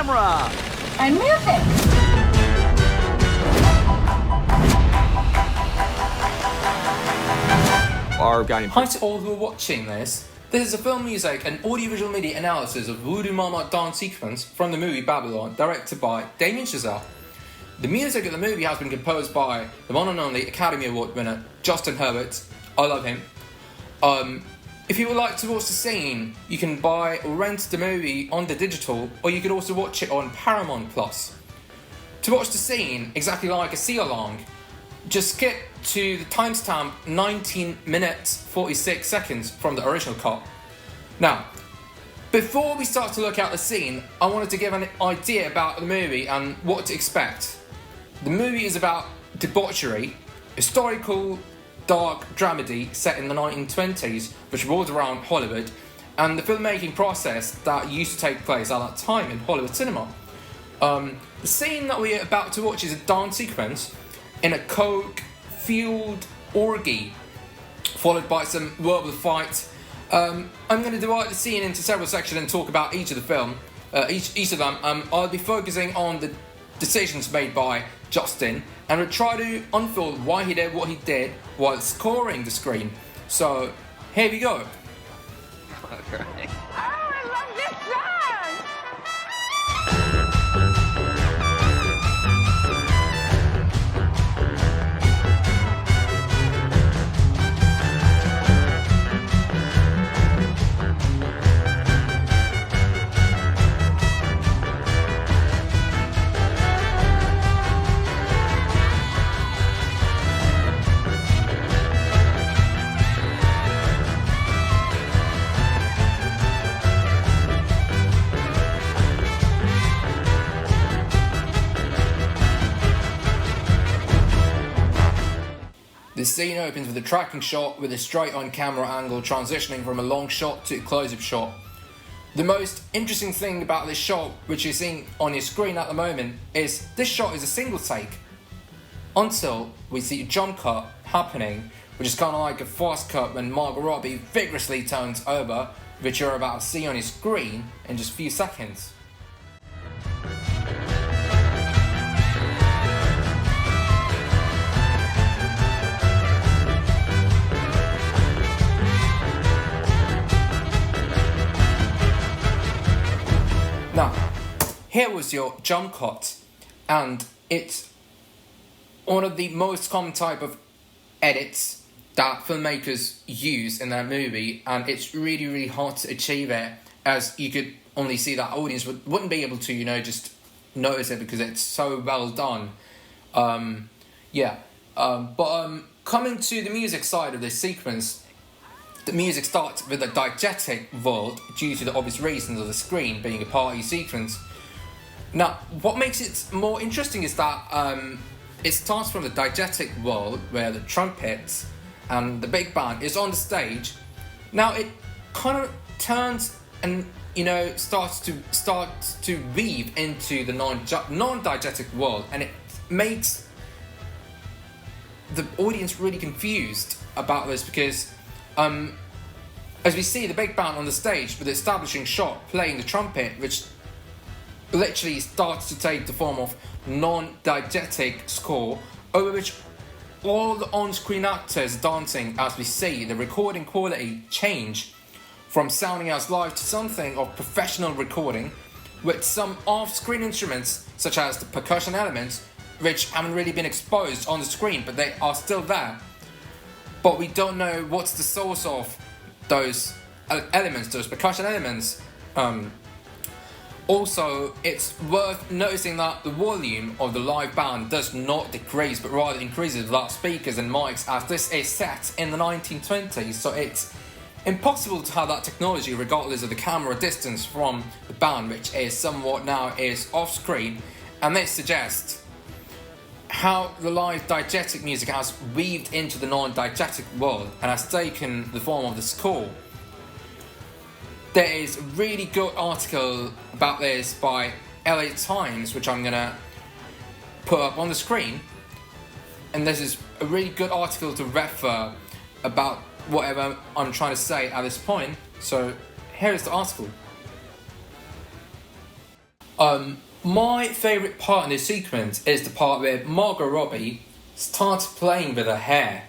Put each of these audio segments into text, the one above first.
camera. And music. Hi to all who are watching this. This is a film music and audiovisual media analysis of Voodoo Mama Dance Sequence from the movie Babylon, directed by Damien Chazelle. The music of the movie has been composed by the one and only Academy Award winner Justin Hurwitz. I love him. If you would like to watch the scene, you can buy or rent the movie on the digital, or you could also watch it on Paramount+. To watch the scene, exactly like a see-along, just skip to the timestamp 19 minutes 46 seconds from the original cut. Now, before we start to look at the scene, I wanted to give an idea about the movie and what to expect. The movie is about debauchery, historical dark dramedy set in the 1920s, which revolves around Hollywood, and the filmmaking process that used to take place at that time in Hollywood cinema. The scene that we're about to watch is a dance sequence in a coke-fueled orgy, followed by some verbal fight. I'm going to divide the scene into several sections and talk about each of the film, each of them. I'll be focusing on the decisions made by Justin, and we'll try to unfold why he did what he did while scoring the screen. So, here we go. Oh, I love this song! The scene opens with a tracking shot with a straight-on camera angle transitioning from a long shot to a close-up shot. The most interesting thing about this shot, which you're seeing on your screen at the moment, is this shot is a single take until we see a jump cut happening, which is kind of like a fast cut when Margot Robbie vigorously turns over, which you're about to see on your screen in just a few seconds. Now, here was your jump cut, and it's one of the most common type of edits that filmmakers use in their movie, and it's really, really hard to achieve it, as you could only see that audience wouldn't be able to, just notice it because it's so well done. But coming to the music side of this sequence, the music starts with a diegetic world due to the obvious reasons of the screen being a party sequence. Now, what makes it more interesting is that it starts from the diegetic world where the trumpets and the big band is on the stage. Now it kind of turns and starts to weave into the non-diegetic world, and it makes the audience really confused about this because as we see the big band on the stage with the establishing shot playing the trumpet, which literally starts to take the form of non-diegetic score, over which all the on-screen actors dancing as we see the recording quality change from sounding as live to something of professional recording, with some off-screen instruments such as the percussion elements, which haven't really been exposed on the screen, but they are still there. But we don't know what's the source of those elements, those percussion elements. Also, it's worth noticing that the volume of the live band does not decrease, but rather increases without speakers and mics, as this is set in the 1920s, so it's impossible to have that technology regardless of the camera distance from the band, which is somewhat now is off screen, and this suggests how the live diegetic music has weaved into the non-diegetic world and has taken the form of the score. There is a really good article about this by LA Times, which I'm gonna put up on the screen, and this is a really good article to refer about whatever I'm trying to say at this point. So here is the article. My favourite part in this sequence is the part where Margot Robbie starts playing with her hair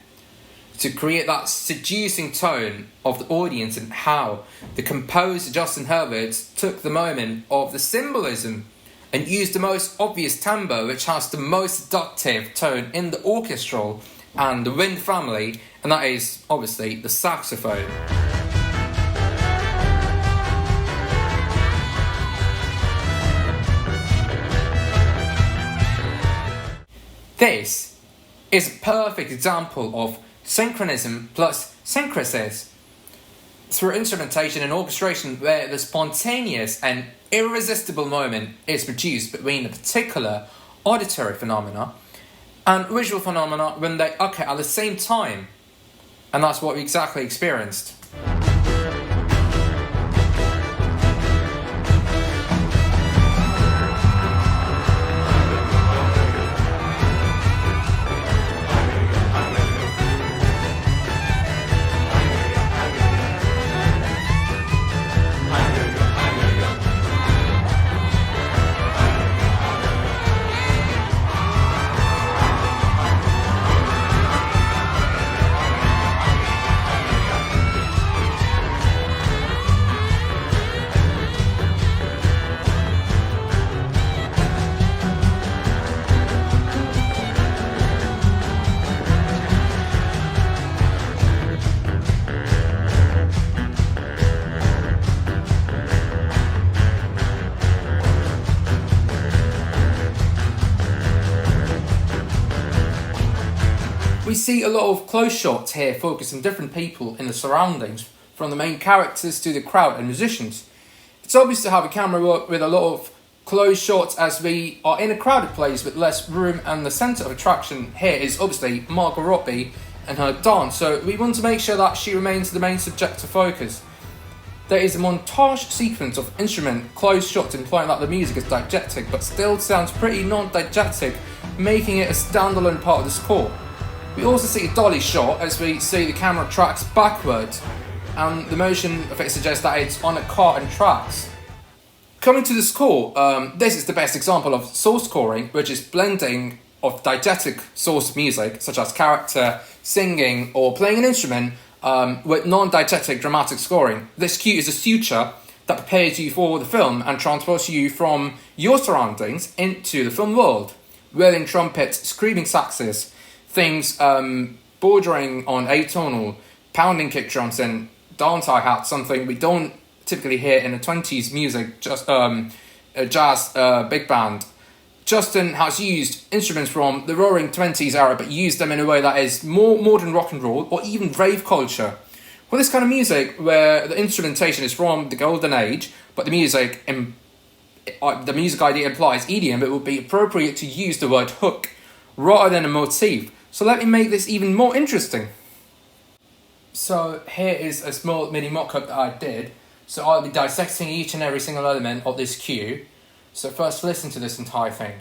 to create that seducing tone of the audience, and how the composer Justin Hurwitz took the moment of the symbolism and used the most obvious timbre, which has the most seductive tone in the orchestral and the wind family, and that is obviously the saxophone. This is a perfect example of synchronism plus syncresis through instrumentation and orchestration, where the spontaneous and irresistible moment is produced between a particular auditory phenomena and visual phenomena when they occur at the same time. And that's what we exactly experienced. We see a lot of close shots here focusing different people in the surroundings, from the main characters to the crowd and musicians. It's obvious to have a camera work with a lot of close shots, as we are in a crowded place with less room, and the centre of attraction here is obviously Margot Robbie and her dance, so we want to make sure that she remains the main subject of focus. There is a montage sequence of instrument close shots implying that the music is diegetic but still sounds pretty non-diegetic, making it a standalone part of the score. We also see a dolly shot as we see the camera tracks backwards, and the motion of it suggests that it's on a car and tracks. Coming to the score, this is the best example of source scoring, which is blending of diegetic source music, such as character, singing, or playing an instrument, with non-diegetic dramatic scoring. This cue is a suture that prepares you for the film and transports you from your surroundings into the film world. Wailing trumpets, screaming saxes, things bordering on atonal, pounding kick drums and dance hi-hats, something we don't typically hear in the 20s music, just jazz big band. Justin has used instruments from the roaring 20s era, but used them in a way that is more modern rock and roll or even rave culture. For this kind of music, where the instrumentation is from the golden age, but the music idea implies EDM, it would be appropriate to use the word hook rather than a motif. So let me make this even more interesting. So here is a small mini mock-up that I did. So I'll be dissecting each and every single element of this cue. So first listen to this entire thing.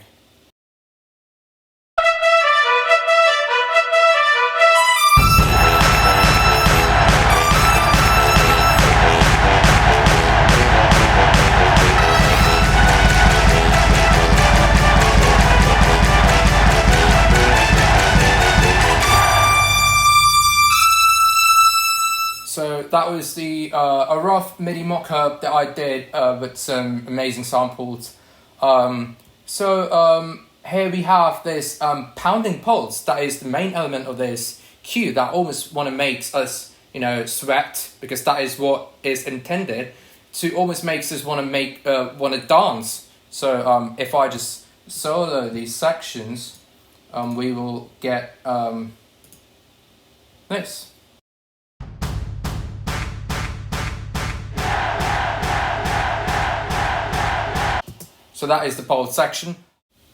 So that was a rough MIDI mock-up that I did with some amazing samples. Here we have this pounding pulse that is the main element of this cue that almost makes us, sweat, because that is what is intended to almost makes us want to dance. So if I just solo these sections, we will get this. So that is the pulse section.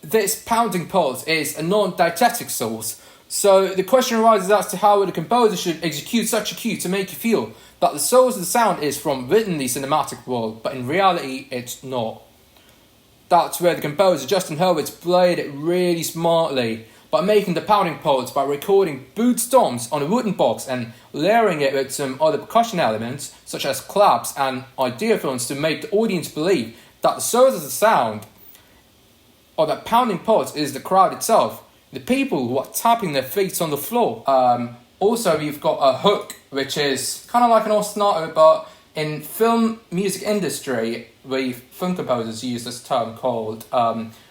This pounding pulse is a non-diegetic source. So the question arises as to how the composer should execute such a cue to make you feel that the source of the sound is from within the cinematic world, but in reality it's not. That's where the composer Justin Hurwitz played it really smartly by making the pounding pulse by recording boot stomps on a wooden box and layering it with some other percussion elements such as claps and ideophones to make the audience believe that the source of the sound, or that pounding pulse, is the crowd itself. The people who are tapping their feet on the floor. Also, you've got a hook, which is kind of like an ostinato, but in film music industry, film composers use this term called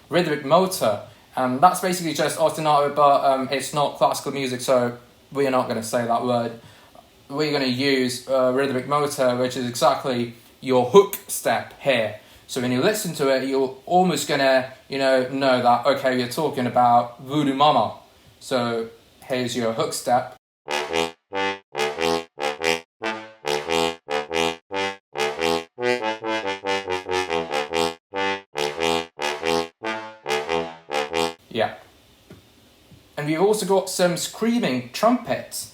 rhythmic motor. And that's basically just ostinato, but it's not classical music, so we're not going to say that word. We're going to use rhythmic motor, which is exactly your hook step here. So when you listen to it, you're almost going to, know that, okay, you're talking about Voodoo Mama. So here's your hook step. Yeah. And we've also got some screaming trumpets.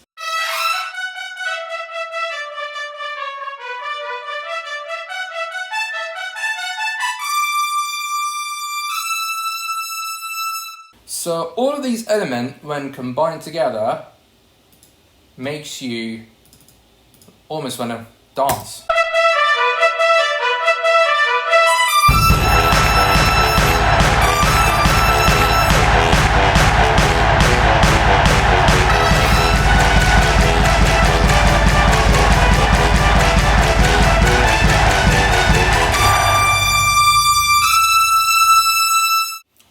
So all of these elements, when combined together, makes you almost want to dance.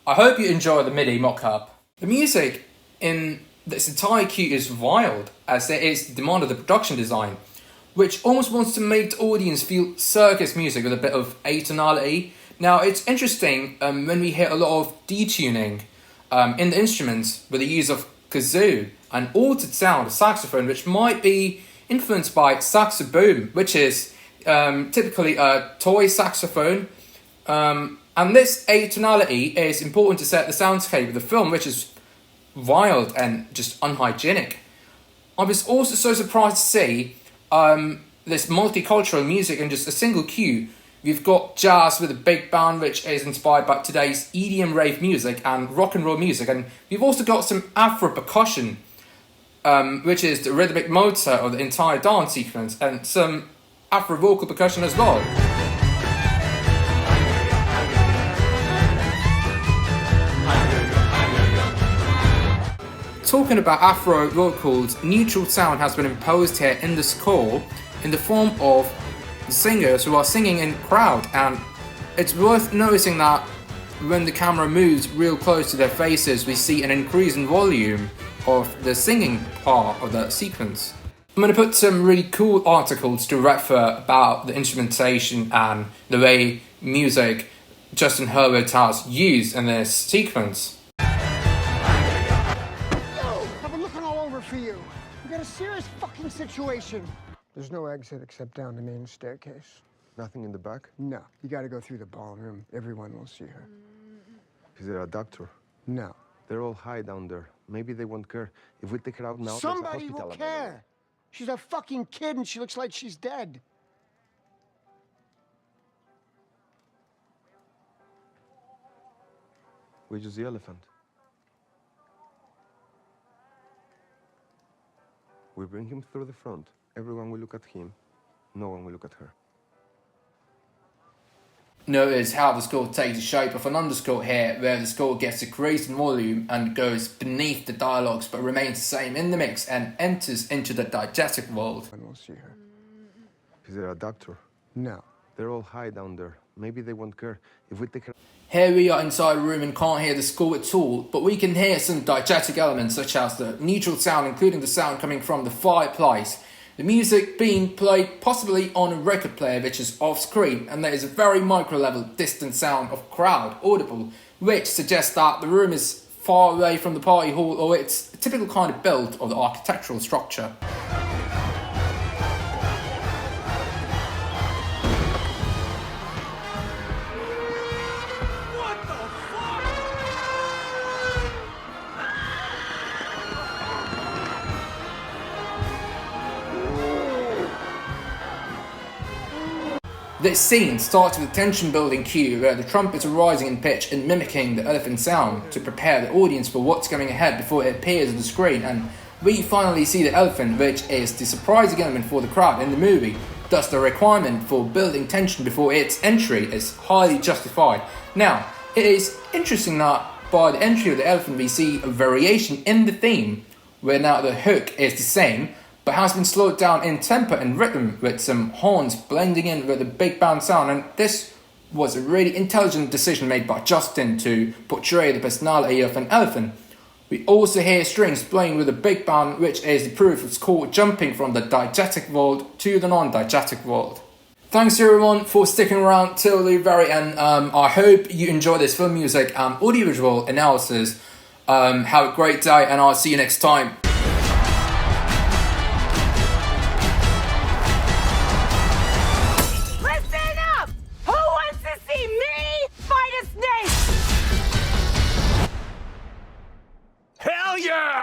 I hope you enjoy the MIDI mock-up. The music in this entire cue is wild, as there is the demand of the production design, which almost wants to make the audience feel circus music with a bit of atonality. Now, it's interesting when we hear a lot of detuning in the instruments with the use of kazoo and altered sound of saxophone, which might be influenced by saxoboom, which is typically a toy saxophone. And this atonality is important to set the soundscape of the film, which is wild and just unhygienic. I was also so surprised to see this multicultural music in just a single cue. We've got jazz with a big band, which is inspired by today's EDM rave music and rock and roll music. And we've also got some Afro percussion, which is the rhythmic motor of the entire dance sequence, and some Afro vocal percussion as well. Talking about Afro vocals, neutral sound has been imposed here in the score in the form of singers who are singing in crowd, and it's worth noticing that when the camera moves real close to their faces, we see an increase in volume of the singing part of the sequence. I'm going to put some really cool articles to refer about the instrumentation and the way music Justin Hurwitz has used in this sequence. For you. We got a serious fucking situation. There's no exit except down the main staircase. Nothing in the back? No. You gotta go through the ballroom. Everyone will see her. Is there a doctor? No. They're all high down there. Maybe they won't care. If we take her out now, Somebody there's a will hospital care. She's a fucking kid and she looks like she's dead. Which is the elephant? We bring him through the front. Everyone will look at him. No one will look at her. Notice how the score takes the shape of an underscore here, where the score gets decreased in volume and goes beneath the dialogues but remains the same in the mix and enters into the diegetic world. And we'll see her. Is there a doctor? No. They're all high down there. Maybe they won't care. If we take her... Here we are inside a room and can't hear the score at all, but we can hear some diegetic elements such as the neutral sound, including the sound coming from the fireplace, the music being played possibly on a record player which is off screen, and there is a very micro level distant sound of crowd audible, which suggests that the room is far away from the party hall, or it's a typical kind of build of the architectural structure. This scene starts with a tension-building cue where the trumpets are rising in pitch and mimicking the elephant sound to prepare the audience for what's coming ahead before it appears on the screen, and we finally see the elephant, which is the surprising element for the crowd in the movie, Thus, the requirement for building tension before its entry is highly justified. Now, it is interesting that by the entry of the elephant we see a variation in the theme, where now the hook is the same, but has been slowed down in tempo and rhythm with some horns blending in with a big band sound, and this was a really intelligent decision made by Justin to portray the personality of an elephant. We also hear strings playing with a big band, which is the proof of score jumping from the diegetic world to the non-diegetic world. Thanks everyone for sticking around till the very end. I hope you enjoy this film music and audiovisual analysis. Have a great day and I'll see you next time. Listen up! Who wants to see me fight a snake? Hell yeah!